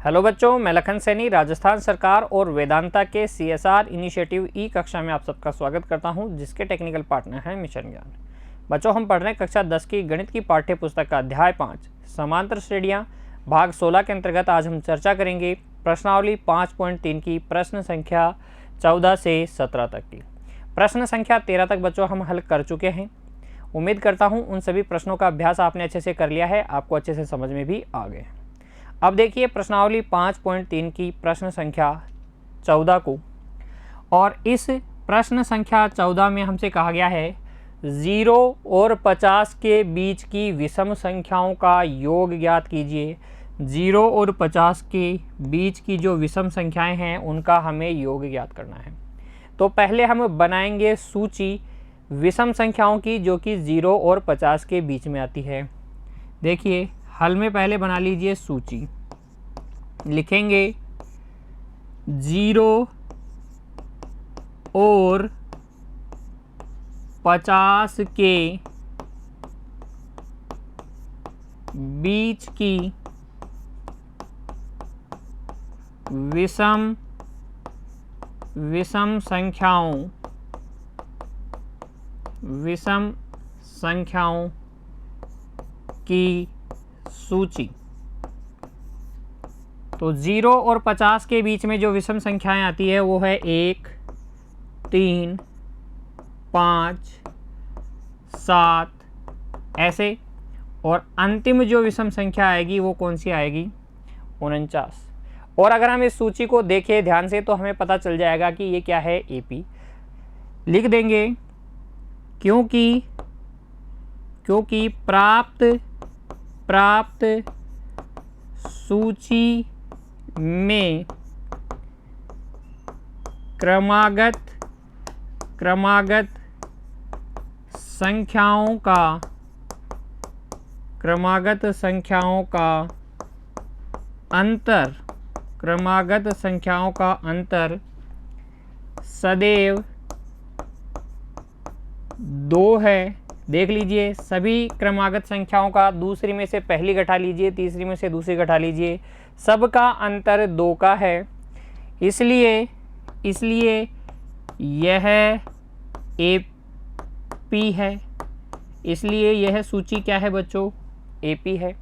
Hello बच्चों, मैं लखन सैनी राजस्थान सरकार और वेदांता के CSR इनिशिएटिव ई कक्षा में आप सबका स्वागत करता हूं, जिसके टेक्निकल पार्टनर हैं मिशन ज्ञान। बच्चों, हम पढ़ रहे हैं कक्षा 10 की गणित की पाठ्य पुस्तक का अध्याय 5 समांतर श्रेणियां भाग 16 के अंतर्गत आज हम चर्चा करेंगे प्रश्नावली 5.3 की प्रश्न संख्या 14 से 17 तक की। प्रश्न संख्या 13 तक बच्चों हम हल कर चुके हैं। उम्मीद करता हूँ उन सभी प्रश्नों का अभ्यास आपने अच्छे से कर लिया है, आपको अच्छे से समझ में भी आ गए। अब देखिए प्रश्नावली 5.3 की प्रश्न संख्या 14 को, और इस प्रश्न संख्या 14 में हमसे कहा गया है 0 और 50 के बीच की विषम संख्याओं का योग ज्ञात कीजिए। 0 और 50 के बीच की जो विषम संख्याएं हैं उनका हमें योग ज्ञात करना है। तो पहले हम बनाएंगे सूची विषम संख्याओं की जो कि 0 और 50 के बीच में आती है। देखिए हल में पहले बना लीजिए सूची, लिखेंगे 0 और 50 के बीच की विषम संख्याओं की सूची। तो 0 और 50 के बीच में जो विषम संख्याएं आती है वो है 1, 3, 5, 7 ऐसे, और अंतिम जो विषम संख्या आएगी वो कौन सी आएगी? 49। और अगर हम इस सूची को देखें ध्यान से तो हमें पता चल जाएगा कि ये क्या है, AP लिख देंगे, क्योंकि प्राप्त सूची में क्रमागत संख्याओं का अंतर सदैव 2 है। देख लीजिए सभी क्रमागत संख्याओं का दूसरी में से पहली घटा लीजिए, तीसरी में से दूसरी घटा लीजिए, सबका अंतर 2 का है। इसलिए यह AP है। इसलिए यह सूची क्या है बच्चों? AP है।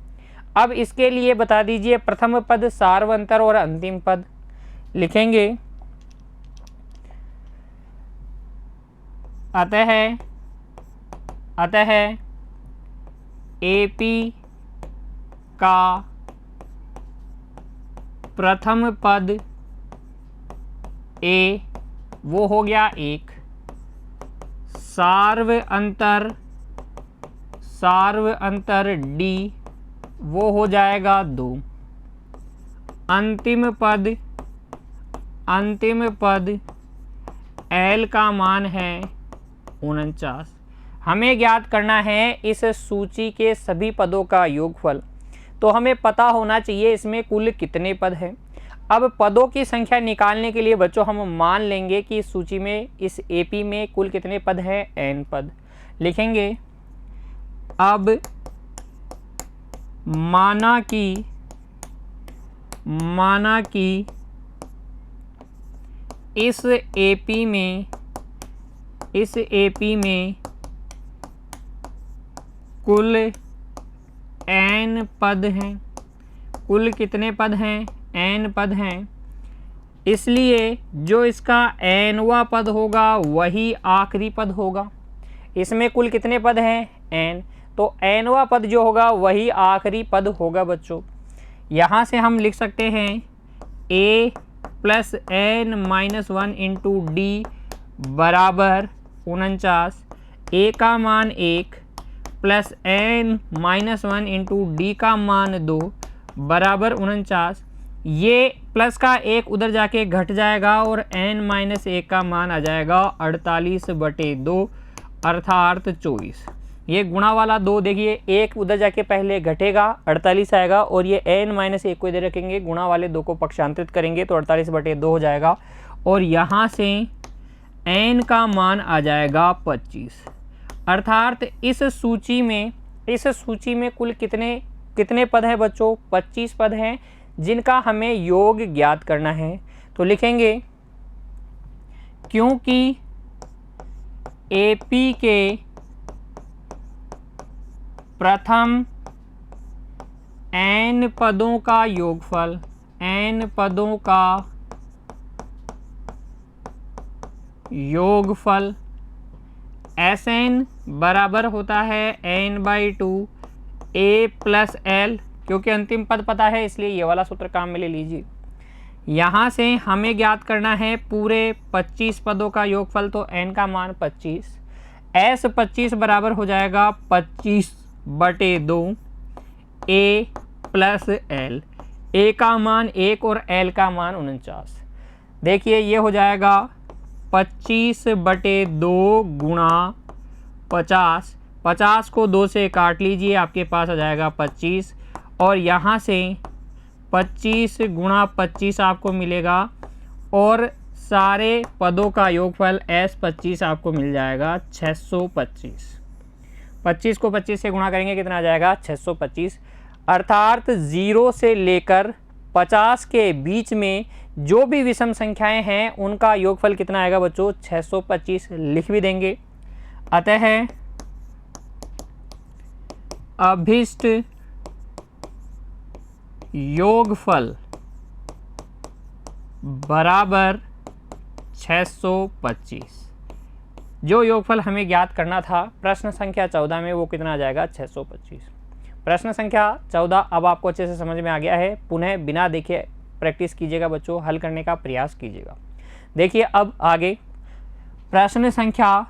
अब इसके लिए बता दीजिए प्रथम पद, सार्वंतर और अंतिम पद। लिखेंगे अतः AP का प्रथम पद A वो हो गया 1, सार्वअंतर D वो हो जाएगा 2, अंतिम पद L का मान है 49। हमें ज्ञात करना है इस सूची के सभी पदों का योगफल। तो हमें पता होना चाहिए इसमें कुल कितने पद हैं। अब पदों की संख्या निकालने के लिए बच्चों हम मान लेंगे कि इस सूची में, इस AP में कुल कितने पद हैं? N पद। लिखेंगे अब माना कि इस AP में कुल N पद हैं। कुल कितने पद हैं? N पद हैं। इसलिए जो इसका Nवां पद होगा वही आखिरी पद होगा। इसमें कुल कितने पद हैं? N। तो Nवां पद जो होगा वही आखिरी पद होगा बच्चों। यहाँ से हम लिख सकते हैं A + N-1 × D बराबर 49। A का मान 1 + N-1 × D का मान 2 बराबर 49। ये प्लस का 1 उधर जाके घट जाएगा और N-1 का मान आ जाएगा 48/2 अर्थात 24। ये गुणा वाला 2 देखिए 1 उधर जाके पहले घटेगा, 48 आएगा, और ये N-1 को इधर रखेंगे, गुणा वाले 2 को पक्षांतरित करेंगे तो 48/2 हो जाएगा, और यहाँ से N का मान आ जाएगा 25। अर्थात इस सूची में कुल कितने पद हैं बच्चों? 25 पद हैं, जिनका हमें योग ज्ञात करना है। तो लिखेंगे क्योंकि एपी के प्रथम n पदों का योगफल, n पदों का योगफल Sn बराबर होता है n/2 a प्लस l, क्योंकि अंतिम पद पता है इसलिए ये वाला सूत्र काम में ले लीजिए। यहाँ से हमें ज्ञात करना है पूरे 25 पदों का योगफल, तो n का मान 25, s 25 बराबर हो जाएगा 25/2 a प्लस l, a का मान 1 और l का मान 49। देखिए ये हो जाएगा 25/2 गुणा 50, 50 को 2 से काट लीजिए, आपके पास आ जाएगा 25, और यहाँ से 25 गुणा 25 आपको मिलेगा, और सारे पदों का योगफल s 25 आपको मिल जाएगा 625। 25 को 25 से गुणा करेंगे कितना आ जाएगा 625, अर्थात 0 से लेकर 50 के बीच में जो भी विषम संख्याएं हैं उनका योगफल कितना आएगा बच्चों 625, लिख भी देंगे। अतः अभिष्ट योगफल बराबर 625। जो योगफल हमें ज्ञात करना था प्रश्न संख्या 14 में वो कितना आ जाएगा 625। प्रश्न संख्या 14 अब आपको अच्छे से समझ में आ गया है। पुनः बिना देखे प्रैक्टिस कीजिएगा बच्चों, हल करने का प्रयास कीजिएगा। देखिए अब आगे प्रश्न संख्या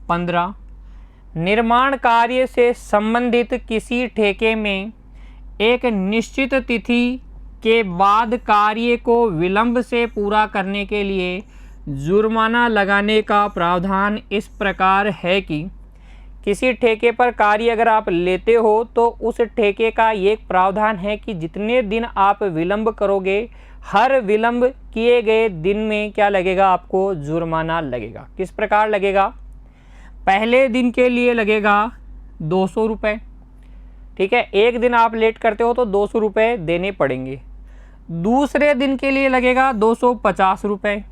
15, निर्माण कार्य से संबंधित किसी ठेके में एक निश्चित तिथि के बाद कार्य को विलंब से पूरा करने के लिए जुर्माना लगाने का प्रावधान इस प्रकार है कि किसी ठेके पर कार्य अगर आप लेते हो तो उस ठेके का ये प्रावधान है कि जितने दिन आप विलंब करोगे हर विलंब किए गए दिन में क्या लगेगा आपको जुर्माना लगेगा। किस प्रकार लगेगा, पहले दिन के लिए लगेगा 200 रुपये, ठीक है, एक दिन आप लेट करते हो तो 200 रुपये देने पड़ेंगे। दूसरे दिन के लिए लगेगा 250 रुपये,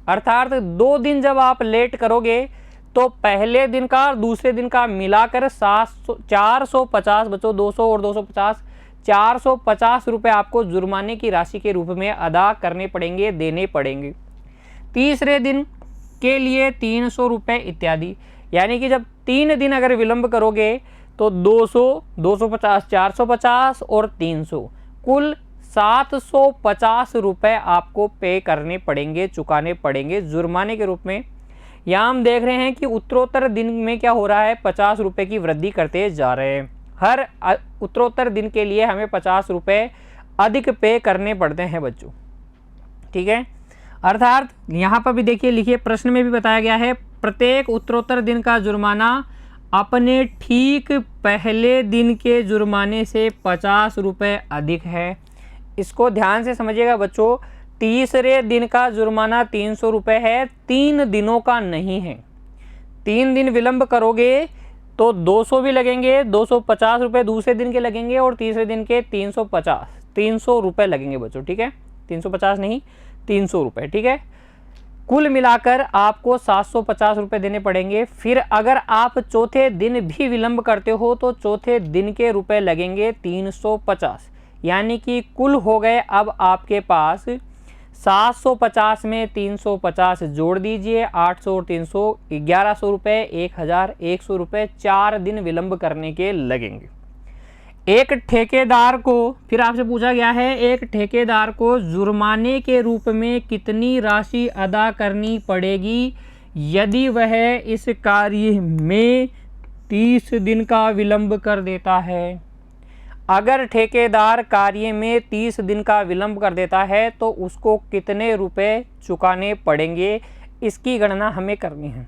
अर्थात 2 दिन जब आप लेट करोगे तो पहले दिन का और दूसरे दिन का मिलाकर 450 बच्चों, 200 और 250 450 रुपये आपको जुर्माने की राशि के रूप में अदा करने पड़ेंगे, देने पड़ेंगे। तीसरे दिन के लिए 300 रुपये इत्यादि, यानी कि जब 3 दिन अगर विलंब करोगे तो 200, 250, 450 और 300 कुल 750 रुपये आपको पे करने पड़ेंगे, चुकाने पड़ेंगे जुर्माने के रूप में। यहाँ हम देख रहे हैं कि उत्तरोत्तर दिन में क्या हो रहा है 50 रुपये की वृद्धि करते जा रहे हैं। हर उत्तरोत्तर दिन के लिए हमें 50 रुपये अधिक पे करने पड़ते हैं बच्चों, ठीक है। अर्थात यहाँ पर भी देखिए लिखिए, प्रश्न में भी बताया गया है प्रत्येक उत्तरोत्तर दिन का जुर्माना अपने ठीक पहले दिन के जुर्माने से 50 रुपये अधिक है। इसको ध्यान से समझिएगा बच्चों, तीसरे दिन का जुर्माना 300 रुपये है, 3 दिनों का नहीं है। 3 दिन विलंब करोगे तो 200 भी लगेंगे, 250 रुपये दूसरे दिन के लगेंगे और तीसरे दिन के 300 रुपये लगेंगे बच्चों, ठीक है। 350 नहीं 300 रुपये, ठीक है। कुल मिलाकर आपको 750 रुपये देने पड़ेंगे। फिर अगर आप चौथे दिन भी विलंब करते हो तो चौथे दिन के रुपए लगेंगे 350, यानी कि कुल हो गए अब आपके पास 750 में 350 जोड़ दीजिए, 800 और 300 1100 रुपये, 1100 रुपये 4 दिन विलंब करने के लगेंगे। एक ठेकेदार को, फिर आपसे पूछा गया है, एक ठेकेदार को जुर्माने के रूप में कितनी राशि अदा करनी पड़ेगी यदि वह इस कार्य में 30 दिन का विलंब कर देता है। अगर ठेकेदार कार्य में 30 दिन का विलंब कर देता है तो उसको कितने रुपए चुकाने पड़ेंगे, इसकी गणना हमें करनी है।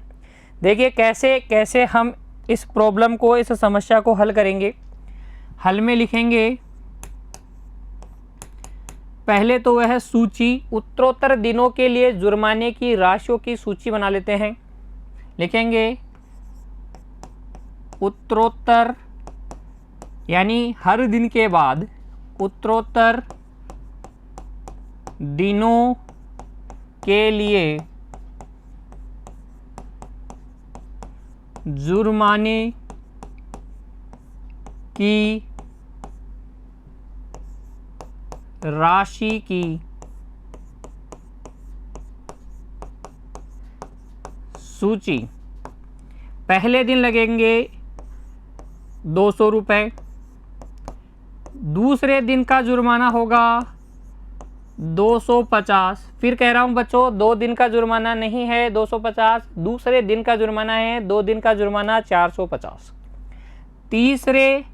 देखिए कैसे कैसे हम इस प्रॉब्लम को, इस समस्या को हल करेंगे। हल में लिखेंगे पहले तो वह सूची, उत्तरोत्तर दिनों के लिए जुर्माने की राशियों की सूची बना लेते हैं। लिखेंगे उत्तरोत्तर यानी हर दिन के बाद उत्तरोत्तर दिनों के लिए जुर्माने की राशि की सूची। पहले दिन लगेंगे 200 रुपये, दूसरे दिन का जुर्माना होगा 250। फिर कह रहा हूँ बच्चों, 2 दिन का जुर्माना नहीं है 250, दूसरे दिन का जुर्माना है 2 दिन का जुर्माना 450, तीसरे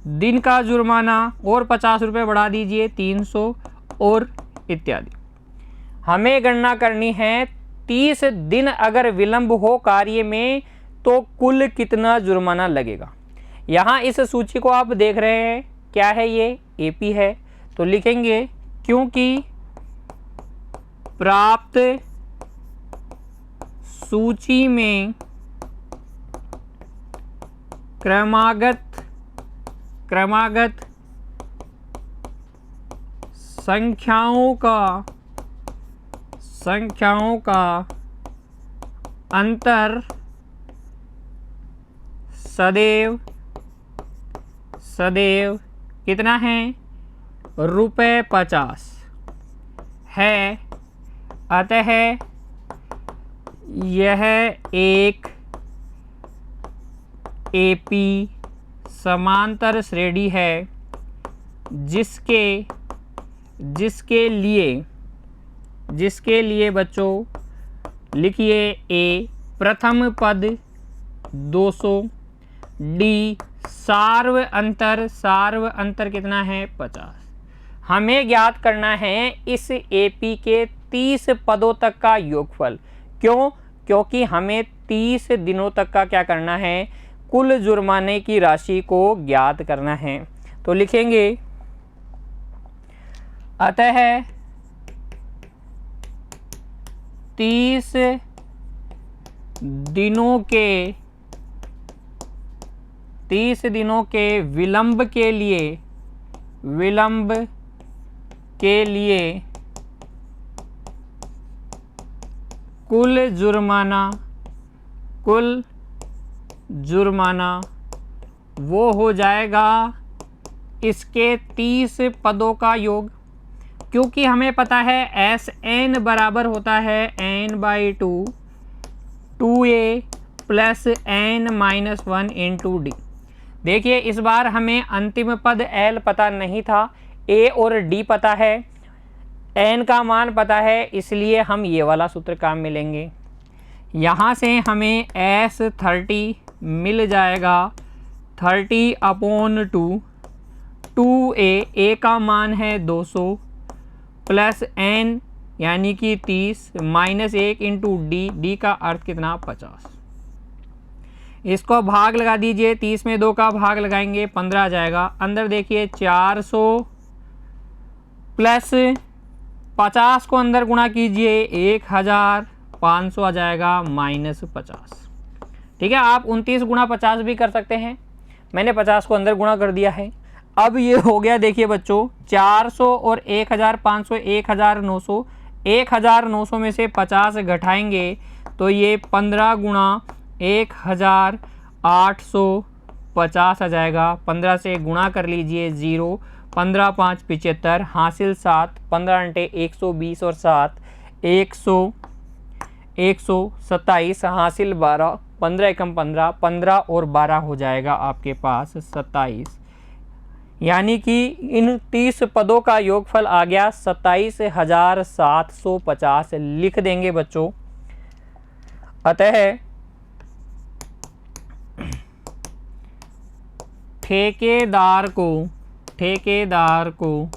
दिन का जुर्माना और 50 रुपये बढ़ा दीजिए 300 और इत्यादि। हमें गणना करनी है 30 दिन अगर विलंब हो कार्य में तो कुल कितना जुर्माना लगेगा। यहाँ इस सूची को आप देख रहे हैं, क्या है ये, एपी है, तो लिखेंगे क्योंकि प्राप्त सूची में क्रमागत संख्याओं का अंतर सदैव कितना है, ₹50 है। अतः यह एक एपी समांतर श्रेणी है जिसके लिए बच्चों लिखिए ए प्रथम पद 200, डी सार्व अंतर कितना है 50। हमें ज्ञात करना है इस एपी के 30 पदों तक का योगफल। क्यों? क्योंकि हमें 30 दिनों तक का क्या करना है, कुल जुर्माने की राशि को ज्ञात करना है। तो लिखेंगे अतः 30 दिनों के विलंब के लिए कुल जुर्माना वो हो जाएगा इसके 30 पदों का योग। क्योंकि हमें पता है एस एन बराबर होता है n/2 2a plus n-1 into D. देखिए इस बार हमें अंतिम पद एल पता नहीं था, ए और डी पता है, एन का मान पता है, इसलिए हम ये वाला सूत्र काम में लेंगे। यहाँ से हमें S30 मिल जाएगा 30/2 2a का मान है 200 प्लस n यानी कि 30 -1 इंटू डी का अर्थ कितना 50। इसको भाग लगा दीजिए, 30 में 2 का भाग लगाएंगे 15 आ जाएगा। अंदर देखिए 400 प्लस 50 को अंदर गुणा कीजिए 1500 आ जाएगा -50। ठीक है, आप 29 गुणा 50 भी कर सकते हैं, मैंने 50 को अंदर गुणा कर दिया है। अब ये हो गया, देखिए बच्चों 400 और 1500 1900, 1900 में से 50 घटाएंगे तो ये 15 गुणा 1850 आ जाएगा। 15 से गुणा कर लीजिए 0, 15 5 75 हासिल 7, 15 × 120 और 7 127 हासिल 12, 15 एकम 15, 15 और 12 हो जाएगा आपके पास 27। यानी कि इन 30 पदों का योगफल आ गया 27,750 लिख देंगे बच्चों। अतः ठेकेदार को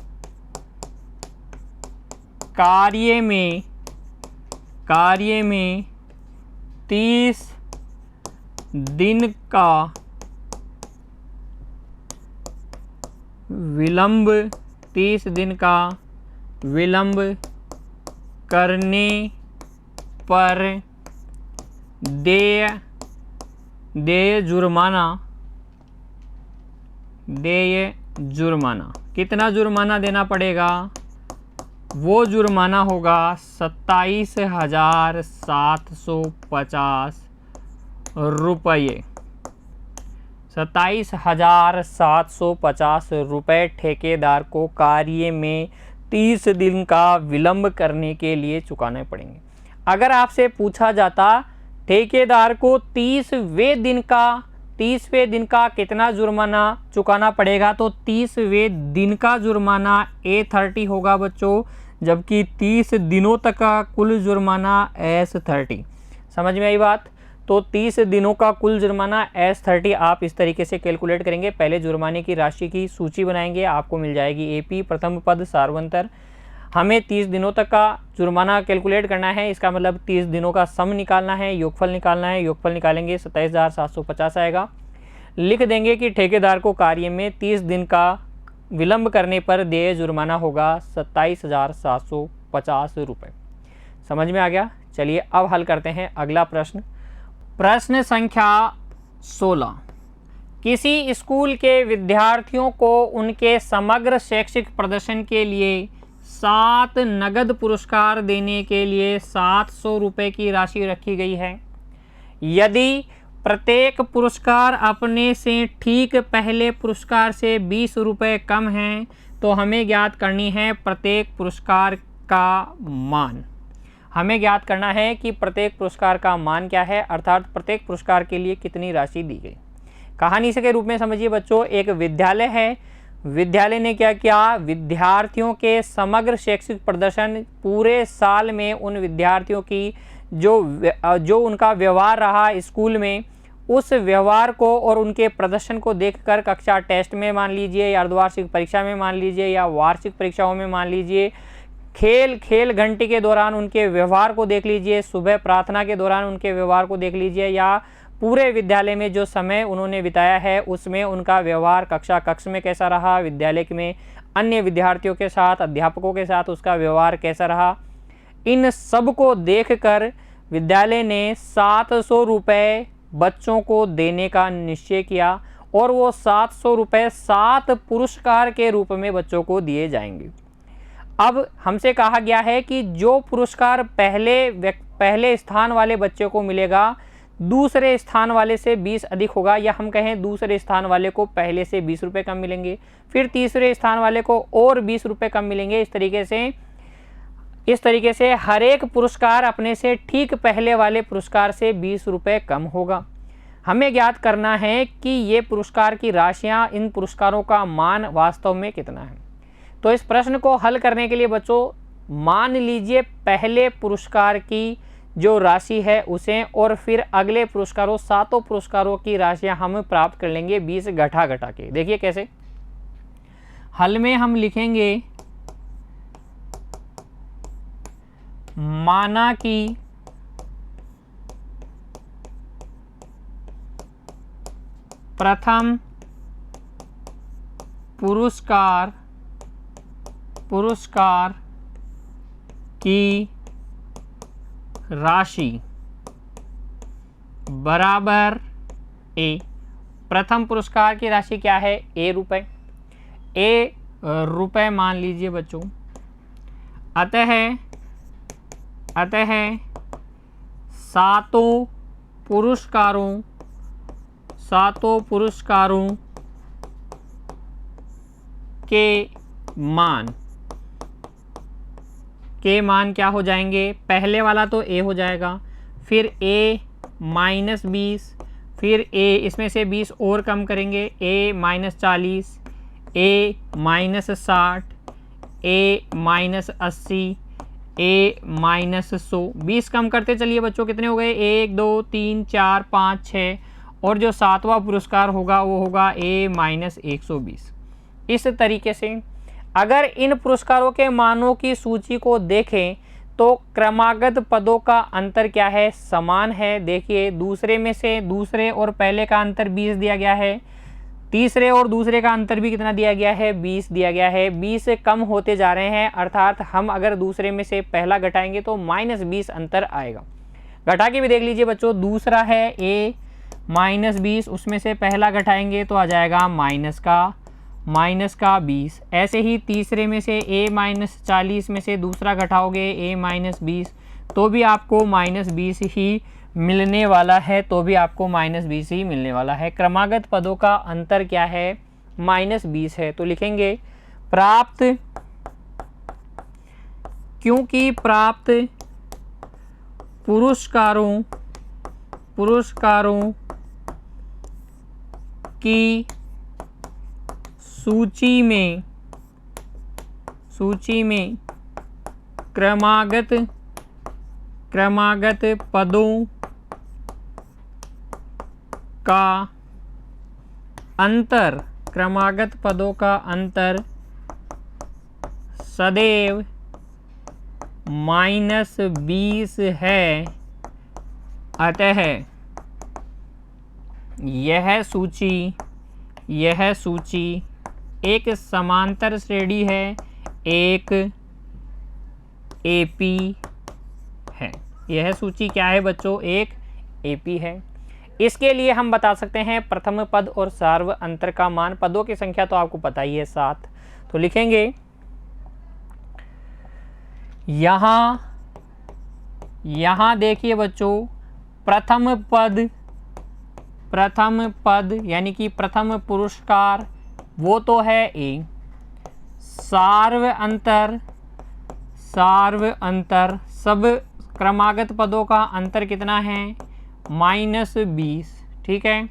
कार्य में 30 दिन का विलंब करने पर देय जुर्माना कितना जुर्माना देना पड़ेगा वो जुर्माना होगा 27,750 रुपये। 27,750 रुपये ठेकेदार को कार्य में 30 दिन का विलंब करने के लिए चुकाने पड़ेंगे। अगर आपसे पूछा जाता ठेकेदार को 30वें दिन का कितना जुर्माना चुकाना पड़ेगा, तो 30वें दिन का जुर्माना A30 होगा बच्चों, जबकि 30 दिनों तक का कुल जुर्माना S30। समझ में आई बात? तो 30 दिनों का कुल जुर्माना S30 आप इस तरीके से कैलकुलेट करेंगे। पहले जुर्माने की राशि की सूची बनाएंगे, आपको मिल जाएगी AP प्रथम पद सार्वंतर। हमें 30 दिनों तक का जुर्माना कैलकुलेट करना है, इसका मतलब 30 दिनों का सम निकालना है, योगफल निकालना है। योगफल निकालेंगे 27,750 आएगा। लिख देंगे कि ठेकेदार को कार्य में 30 दिन का विलंब करने पर देय जुर्माना होगा 27,750 रुपये। समझ में आ गया? चलिए अब हल करते हैं अगला प्रश्न। प्रश्न संख्या 16। किसी स्कूल के विद्यार्थियों को उनके समग्र शैक्षिक प्रदर्शन के लिए 7 नगद पुरस्कार देने के लिए 700 रुपये की राशि रखी गई है। यदि प्रत्येक पुरस्कार अपने से ठीक पहले पुरस्कार से 20 रुपये कम हैं, तो हमें ज्ञात करनी है प्रत्येक पुरस्कार का मान। हमें ज्ञात करना है कि प्रत्येक पुरस्कार का मान क्या है, अर्थात प्रत्येक पुरस्कार के लिए कितनी राशि दी गई। कहानी से के रूप में समझिए बच्चों, एक विद्यालय है। विद्यालय ने क्या किया, विद्यार्थियों के समग्र शैक्षिक प्रदर्शन, पूरे साल में उन विद्यार्थियों की जो उनका व्यवहार रहा स्कूल में, उस व्यवहार को और उनके प्रदर्शन को देखकर कक्षा टेस्ट में मान लीजिए, या अर्धवार्षिक परीक्षा में मान लीजिए, या वार्षिक परीक्षाओं में मान लीजिए, खेल घंटे के दौरान उनके व्यवहार को देख लीजिए, सुबह प्रार्थना के दौरान उनके व्यवहार को देख लीजिए, या पूरे विद्यालय में जो समय उन्होंने बिताया है उसमें उनका व्यवहार कक्ष में कैसा रहा, विद्यालय में अन्य विद्यार्थियों के साथ, अध्यापकों के साथ उसका व्यवहार कैसा रहा। इन सब को देखकर विद्यालय ने 700 रुपये बच्चों को देने का निश्चय किया, और वो 700 रुपये 7 पुरस्कार के रूप में बच्चों को दिए जाएंगे। अब हमसे कहा गया है कि जो पुरस्कार पहले स्थान वाले बच्चे को मिलेगा, दूसरे स्थान वाले से 20 अधिक होगा, या हम कहें दूसरे स्थान वाले को पहले से 20 रुपये कम मिलेंगे, फिर तीसरे स्थान वाले को और 20 रुपये कम मिलेंगे। इस तरीके से हर एक पुरस्कार अपने से ठीक पहले वाले पुरस्कार से 20 रुपये कम होगा। हमें ज्ञात करना है कि ये पुरस्कार की राशियां, इन पुरस्कारों का मान वास्तव में कितना है। तो इस प्रश्न को हल करने के लिए बच्चों, मान लीजिए पहले पुरस्कार की जो राशि है उसे, और फिर अगले पुरस्कारों 7 पुरस्कारों की राशियां हम प्राप्त कर लेंगे 20 घटा के। देखिए कैसे। हल में हम लिखेंगे माना कि प्रथम पुरस्कार की राशि बराबर A। प्रथम पुरस्कार की राशि क्या है, A रुपये। A रुपये मान लीजिए बच्चों। अतः 7 पुरस्कारों के मान क्या हो जाएंगे, पहले वाला तो A हो जाएगा, फिर A -20, फिर A इसमें से 20 और कम करेंगे, A -40, A -60, A -80, A -100। 20 कम करते चलिए बच्चों, कितने हो गए, 1 2 3 4 5 6, और जो 7वां पुरस्कार होगा वो होगा A -120। इस तरीके से अगर इन पुरस्कारों के मानों की सूची को देखें तो क्रमागत पदों का अंतर क्या है, समान है। देखिए दूसरे और पहले का अंतर 20 दिया गया है, तीसरे और दूसरे का अंतर भी कितना दिया गया है, 20 दिया गया है। 20 कम होते जा रहे हैं, अर्थात हम अगर दूसरे में से पहला घटाएंगे तो -20 अंतर आएगा। घटा के भी देख लीजिए बच्चों, दूसरा है A -20, उसमें से पहला घटाएंगे तो आ जाएगा माइनस का 20। ऐसे ही तीसरे में से A-40 में से दूसरा घटाओगे A-20 तो भी आपको -20 ही मिलने वाला है, तो भी आपको -20 ही मिलने वाला है। क्रमागत पदों का अंतर क्या है? -20 है। तो लिखेंगे प्राप्त, क्योंकि प्राप्त पुरस्कारों की सूची में क्रमागत पदों का अंतर सदैव -20 है। अतः यह सूची एक समांतर श्रेणी है, एक एपी है। यह सूची क्या है बच्चों? एक एपी है। इसके लिए हम बता सकते हैं प्रथम पद और सार्व अंतर का मान। पदों की संख्या तो आपको पता ही है 7। तो लिखेंगे यहाँ देखिए बच्चों, प्रथम पद यानी कि प्रथम पुरस्कार वो तो है ए। सार्व अंतर सब क्रमागत पदों का अंतर कितना है? -20। ठीक है।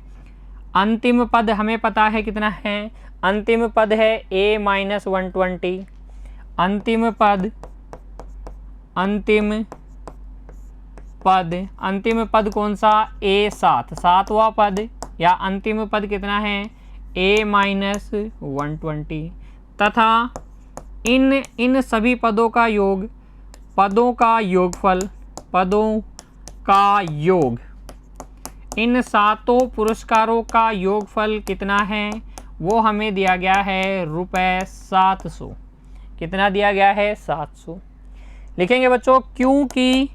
अंतिम पद हमें पता है कितना है। अंतिम पद है A-120। अंतिम पद कौन सा? A7, 7वां पद, या अंतिम पद कितना है? A-120। तथा इन सभी पदों का योग इन सातों पुरस्कारों का योगफल कितना है? वो हमें दिया गया है ₹700। कितना दिया गया है? 700। लिखेंगे बच्चों, क्योंकि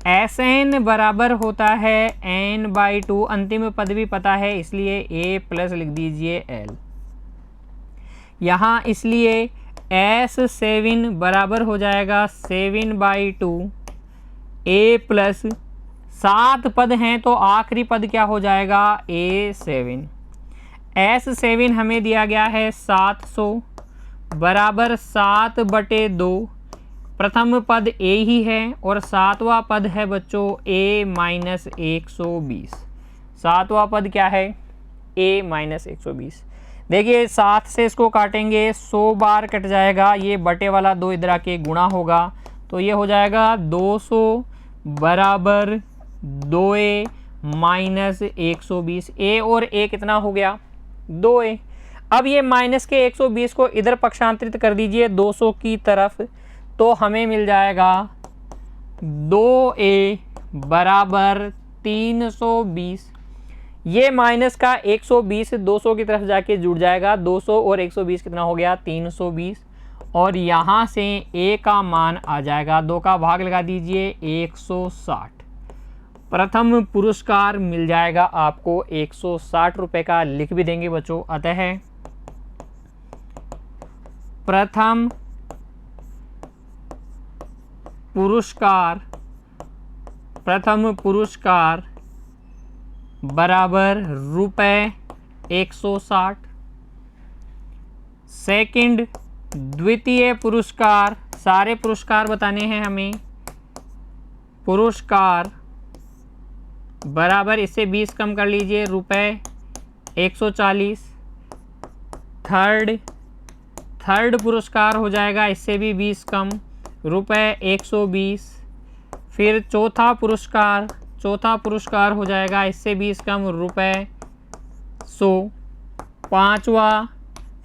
SN बराबर होता है N/2, अंतिम पद भी पता है इसलिए A+ लिख दीजिए L। यहाँ इसलिए S7 बराबर हो जाएगा 7/2 A+, 7 पद हैं तो आखिरी पद क्या हो जाएगा? A7। S7 हमें दिया गया है 700 बराबर 7/2। प्रथम पद A ही है और 7वां पद है बच्चों A-120। 7वां पद क्या है? A-120। देखिए 7 से इसको काटेंगे 100 बार कट जाएगा, ये बटे वाला 2 इधर आके गुणा होगा तो ये हो जाएगा 200 बराबर 2A - 120। A और A कितना हो गया? 2A। अब ये माइनस के 120 को इधर पक्षांतरित कर दीजिए 200 की तरफ, तो हमें मिल जाएगा 2A बराबर 320। ये माइनस का 120 200 की तरफ जाके जुड़ जाएगा। 200 और 120 कितना हो गया? 320। और यहाँ से A का मान आ जाएगा, 2 का भाग लगा दीजिए 160। प्रथम पुरस्कार मिल जाएगा आपको 160 रुपये का, लिख भी देंगे बच्चों। अतः प्रथम पुरस्कार बराबर ₹160। सेकंड, द्वितीय पुरस्कार, सारे पुरस्कार बताने हैं हमें। पुरस्कार बराबर, इससे 20 कम कर लीजिए, ₹140। थर्ड पुरस्कार हो जाएगा, इससे भी 20 कम, ₹120। फिर चौथा पुरस्कार हो जाएगा, इससे 20 कम, ₹100। पांचवा,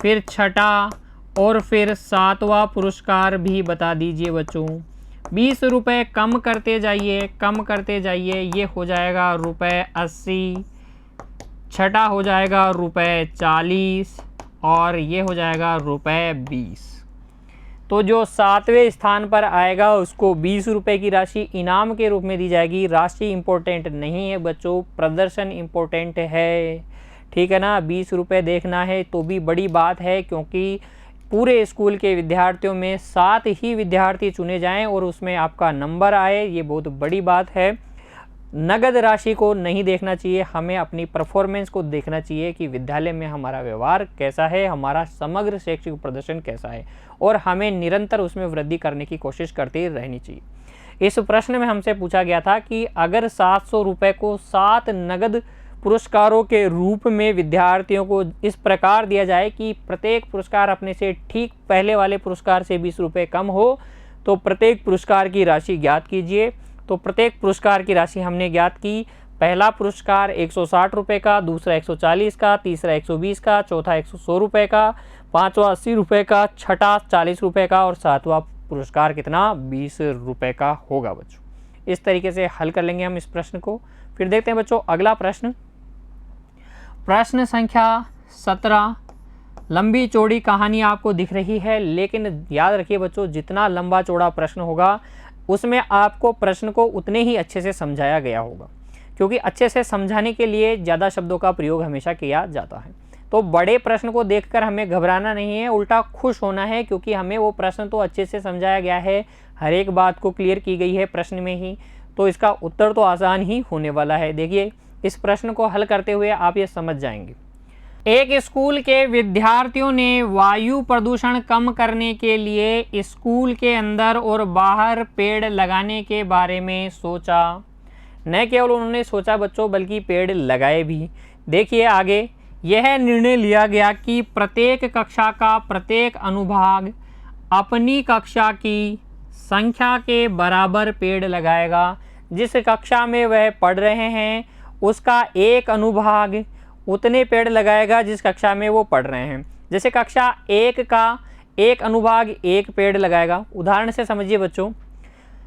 फिर छठा और फिर 7वां पुरस्कार भी बता दीजिए बच्चों। 20 रुपये कम करते जाइए, ये हो जाएगा ₹80। छठा हो जाएगा ₹40 और ये हो जाएगा ₹20। तो जो 7वें स्थान पर आएगा उसको 20 रुपये की राशि इनाम के रूप में दी जाएगी। राशि इम्पोर्टेंट नहीं है बच्चों, प्रदर्शन इम्पोर्टेंट है। ठीक है ना। 20 रुपये देखना है तो भी बड़ी बात है, क्योंकि पूरे स्कूल के विद्यार्थियों में 7 ही विद्यार्थी चुने जाएं और उसमें आपका नंबर आए, ये बहुत बड़ी बात है। नगद राशि को नहीं देखना चाहिए, हमें अपनी परफॉर्मेंस को देखना चाहिए कि विद्यालय में हमारा व्यवहार कैसा है, हमारा समग्र शैक्षिक प्रदर्शन कैसा है, और हमें निरंतर उसमें वृद्धि करने की कोशिश करते रहनी चाहिए। इस प्रश्न में हमसे पूछा गया था कि अगर 700 रुपये को 7 नगद पुरस्कारों के रूप में विद्यार्थियों को इस प्रकार दिया जाए कि प्रत्येक पुरस्कार अपने से ठीक पहले वाले पुरस्कार से 20 रुपये कम हो, तो प्रत्येक पुरस्कार की राशि ज्ञात कीजिए। तो प्रत्येक पुरस्कार की राशि हमने ज्ञात की। पहला पुरस्कार 160 रुपये का, दूसरा 140 का, तीसरा 120 का, चौथा 100 रुपये का, पाँचवा 80 रुपये का, छठा 40 रुपये का और सातवां पुरस्कार कितना 20 रुपये का होगा बच्चों। इस तरीके से हल कर लेंगे हम इस प्रश्न को। फिर देखते हैं बच्चों अगला प्रश्न, प्रश्न संख्या 17। लंबी चौड़ी कहानी आपको दिख रही है, लेकिन याद रखिए बच्चों, जितना लंबा चौड़ा प्रश्न होगा उसमें आपको प्रश्न को उतने ही अच्छे से समझाया गया होगा, क्योंकि अच्छे से समझाने के लिए ज़्यादा शब्दों का प्रयोग हमेशा किया जाता है। तो बड़े प्रश्न को देखकर हमें घबराना नहीं है, उल्टा खुश होना है, क्योंकि हमें वो प्रश्न तो अच्छे से समझाया गया है, हर एक बात को क्लियर की गई है प्रश्न में ही, तो इसका उत्तर तो आसान ही होने वाला है। देखिए इस प्रश्न को हल करते हुए आप ये समझ जाएंगे। एक स्कूल के विद्यार्थियों ने वायु प्रदूषण कम करने के लिए स्कूल के अंदर और बाहर पेड़ लगाने के बारे में सोचा। न केवल उन्होंने सोचा बच्चों, बल्कि पेड़ लगाए भी। देखिए आगे, यह निर्णय लिया गया कि प्रत्येक कक्षा का प्रत्येक अनुभाग अपनी कक्षा की संख्या के बराबर पेड़ लगाएगा। जिस कक्षा में वह पढ़ रहे हैं उसका एक अनुभाग उतने पेड़ लगाएगा जिस कक्षा में वो पढ़ रहे हैं। जैसे कक्षा 1 का एक अनुभाग 1 पेड़ लगाएगा, उदाहरण से समझिए बच्चों,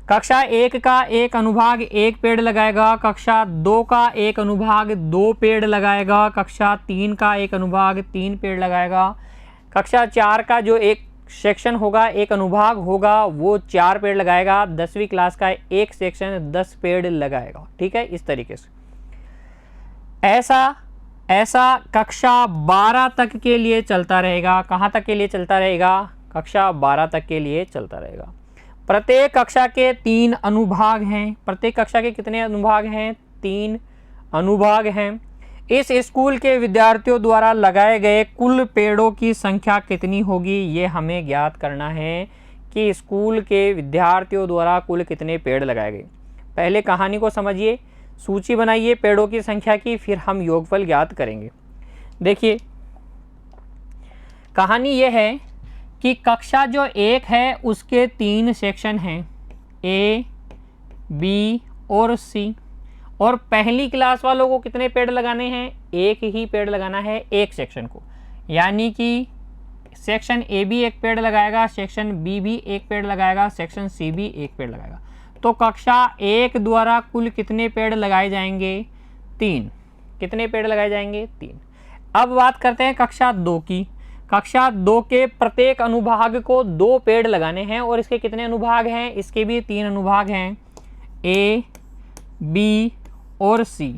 कक्षा 1 का एक अनुभाग 1 पेड़ लगाएगा, कक्षा 2 का एक अनुभाग 2 पेड़ लगाएगा, कक्षा 3 का एक अनुभाग 3 पेड़ लगाएगा, कक्षा 4 का जो एक सेक्शन होगा, एक अनुभाग होगा, वो 4 पेड़ लगाएगा, 10वीं क्लास का एक सेक्शन 10 पेड़ लगाएगा। ठीक है, इस तरीके से ऐसा कक्षा 12 तक के लिए चलता रहेगा। कहाँ तक के लिए चलता रहेगा? कक्षा 12 तक के लिए चलता रहेगा। प्रत्येक कक्षा के 3 अनुभाग हैं। प्रत्येक कक्षा के कितने अनुभाग हैं? 3 अनुभाग हैं। इस स्कूल के विद्यार्थियों द्वारा लगाए गए कुल पेड़ों की संख्या कितनी होगी, ये हमें ज्ञात करना है कि स्कूल के विद्यार्थियों द्वारा कुल कितने पेड़ लगाए गए। पहले कहानी को समझिए, सूची बनाइए पेड़ों की संख्या की, फिर हम योगफल ज्ञात करेंगे। देखिए कहानी यह है कि कक्षा जो 1 है उसके 3 सेक्शन हैं, A, B और C। और पहली क्लास वालों को कितने पेड़ लगाने हैं? 1 ही पेड़ लगाना है एक सेक्शन को, यानी कि सेक्शन A भी 1 पेड़ लगाएगा, सेक्शन B भी 1 पेड़ लगाएगा, सेक्शन C भी 1 पेड़ लगाएगा। तो कक्षा 1 द्वारा कुल कितने पेड़ लगाए जाएंगे? 3। कितने पेड़ लगाए जाएंगे? 3। अब बात करते हैं कक्षा 2 की। कक्षा 2 के प्रत्येक अनुभाग को 2 पेड़ लगाने हैं, और इसके कितने अनुभाग हैं? इसके भी 3 अनुभाग हैं, A, B और C।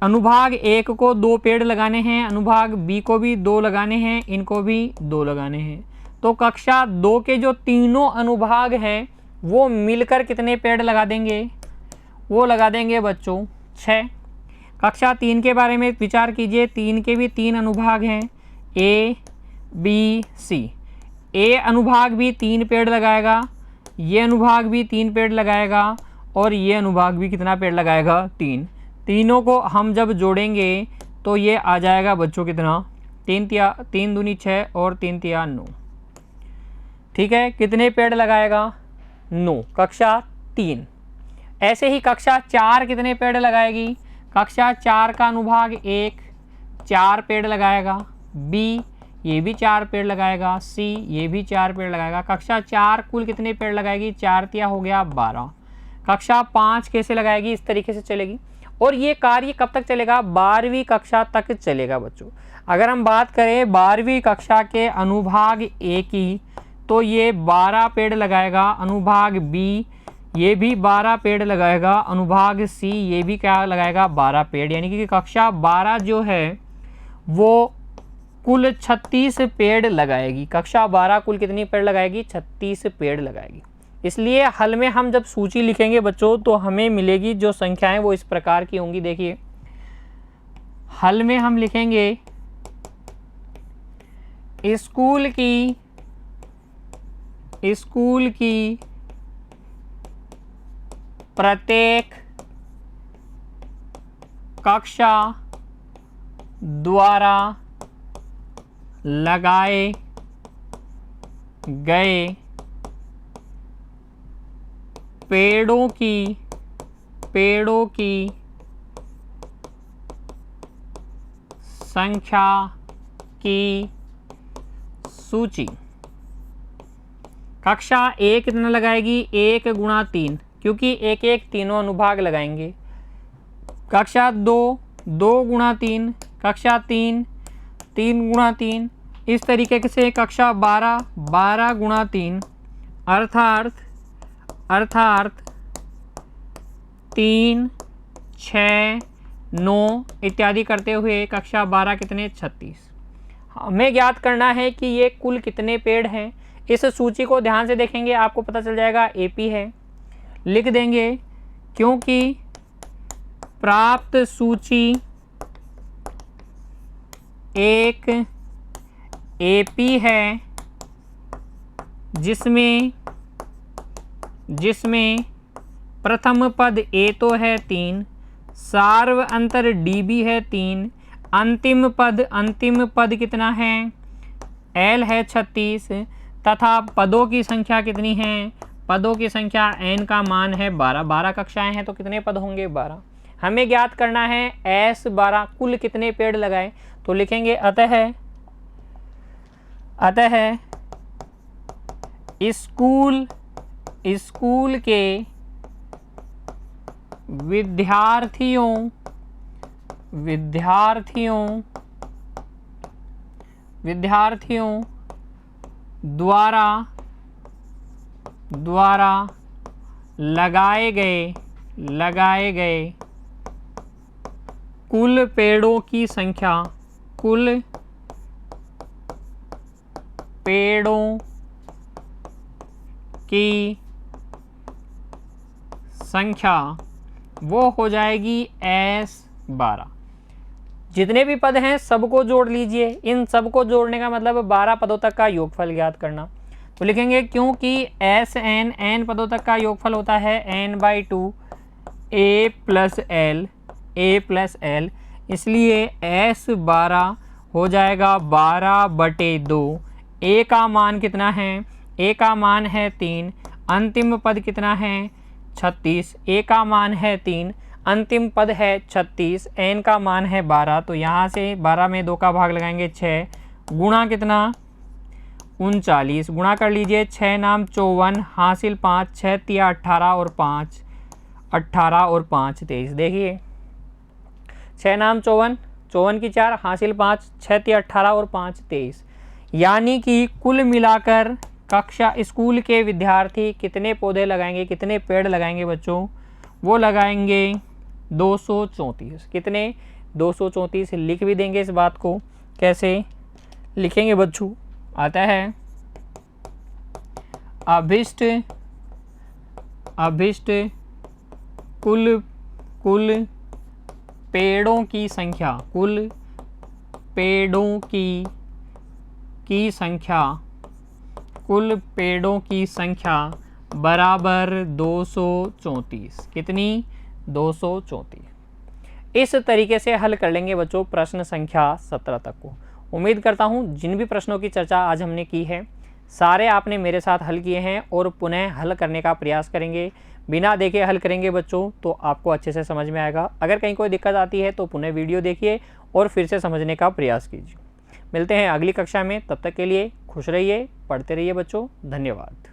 अनुभाग 1 को 2 पेड़ लगाने हैं, अनुभाग B को भी 2 लगाने हैं, इनको भी 2 लगाने हैं। तो कक्षा 2 के जो तीनों अनुभाग हैं वो मिलकर कितने पेड़ लगा देंगे? वो लगा देंगे बच्चों 6। कक्षा 3 के बारे में विचार कीजिए। 3 के भी 3 अनुभाग हैं, A, B, C। A अनुभाग भी 3 पेड़ लगाएगा, ये अनुभाग भी 3 पेड़ लगाएगा, और ये अनुभाग भी कितना पेड़ लगाएगा? 3। तीनों को हम जब जोड़ेंगे तो ये आ जाएगा बच्चों कितना? 3 दूनी 6 और 3 तिया 9। ठीक है, कितने पेड़ लगाएगा? 9। कक्षा 3। ऐसे ही कक्षा 4 कितने पेड़ लगाएगी? कक्षा 4 का अनुभाग 1 4 पेड़ लगाएगा, B ये भी 4 पेड़ लगाएगा, C ये भी 4 पेड़ लगाएगा। कक्षा 4 कुल कितने पेड़ लगाएगी? 4 तिया हो गया 12। कक्षा 5 कैसे लगाएगी? इस तरीके से चलेगी। और ये कार्य कब तक चलेगा? 12वीं कक्षा तक चलेगा बच्चों। अगर हम बात करें 12वीं कक्षा के अनुभाग A की, तो ये 12 पेड़ लगाएगा। अनुभाग B ये भी 12 पेड़ लगाएगा। अनुभाग सी ये भी क्या लगाएगा, 12 पेड़। यानी कि कक्षा 12 जो है वो कुल 36 पेड़ लगाएगी। कक्षा 12 कुल कितनी पेड़ लगाएगी, 36 पेड़ लगाएगी। इसलिए हल में हम जब सूची लिखेंगे बच्चों तो हमें मिलेगी जो संख्याएं वो इस प्रकार की होंगी। देखिए हल में हम लिखेंगे स्कूल की प्रत्येक कक्षा द्वारा लगाए गए पेड़ों की संख्या की सूची। कक्षा 1 कितना लगाएगी, 1 गुणा 3, क्योंकि 1 1 तीनों अनुभाग लगाएंगे। कक्षा 2 2 गुणा 3, कक्षा 3 3 गुणा 3, इस तरीके से कक्षा 12 12 गुणा 3, अर्थात 3 6 9 इत्यादि करते हुए कक्षा 12 कितने, 36। हमें ज्ञात करना है कि ये कुल कितने पेड़ हैं। इस सूची को ध्यान से देखेंगे आपको पता चल जाएगा एपी है, लिख देंगे क्योंकि प्राप्त सूची एक एपी है जिसमें प्रथम पद ए तो है 3, सार्व अंतर डी भी है 3, अंतिम पद कितना है, एल है 36, तथा पदों की संख्या कितनी है, पदों की संख्या एन का मान है 12। 12 कक्षाएं हैं तो कितने पद होंगे, 12। हमें ज्ञात करना है एस 12 कुल कितने पेड़ लगाए, तो लिखेंगे अतः स्कूल के विद्यार्थियों द्वारा लगाए गए कुल पेड़ों की संख्या वो हो जाएगी S12। जितने भी पद हैं सबको जोड़ लीजिए। इन सबको जोड़ने का मतलब 12 पदों तक का योगफल ज्ञात करना। तो लिखेंगे क्योंकि एन पदों तक का योगफल होता है n/2 a प्लस एल, इसलिए S12 हो जाएगा 12/2। a का मान कितना है, a का मान है 3, अंतिम पद कितना है 36, a का मान है 3, अंतिम पद है 36, n का मान है 12। तो यहाँ से 12 में 2 का भाग लगाएंगे 6, गुणा कितना 39, गुणा कर लीजिए 6 नाम 54 हासिल 5, 6 तिया 18 और 5 23। देखिए 6 नाम 54 की 4 हासिल 5, 6 तिया 18 और 5 23। यानी कि कुल मिलाकर कक्षा स्कूल के विद्यार्थी कितने पौधे लगाएंगे, कितने पेड़ लगाएंगे बच्चों, वो लगाएंगे 234। कितने 234 लिख भी देंगे। इस बात को कैसे लिखेंगे बच्चों, आता है अभिष्ट कुल पेड़ों की संख्या, कुल पेड़ों की संख्या बराबर 234। कितनी 234। इस तरीके से हल कर लेंगे बच्चों प्रश्न संख्या 17 तक को। उम्मीद करता हूँ जिन भी प्रश्नों की चर्चा आज हमने की है सारे आपने मेरे साथ हल किए हैं और पुनः हल करने का प्रयास करेंगे। बिना देखे हल करेंगे बच्चों तो आपको अच्छे से समझ में आएगा। अगर कहीं कोई दिक्कत आती है तो पुनः वीडियो देखिए और फिर से समझने का प्रयास कीजिए। मिलते हैं अगली कक्षा में, तब तक के लिए खुश रहिए, पढ़ते रहिए बच्चों। धन्यवाद।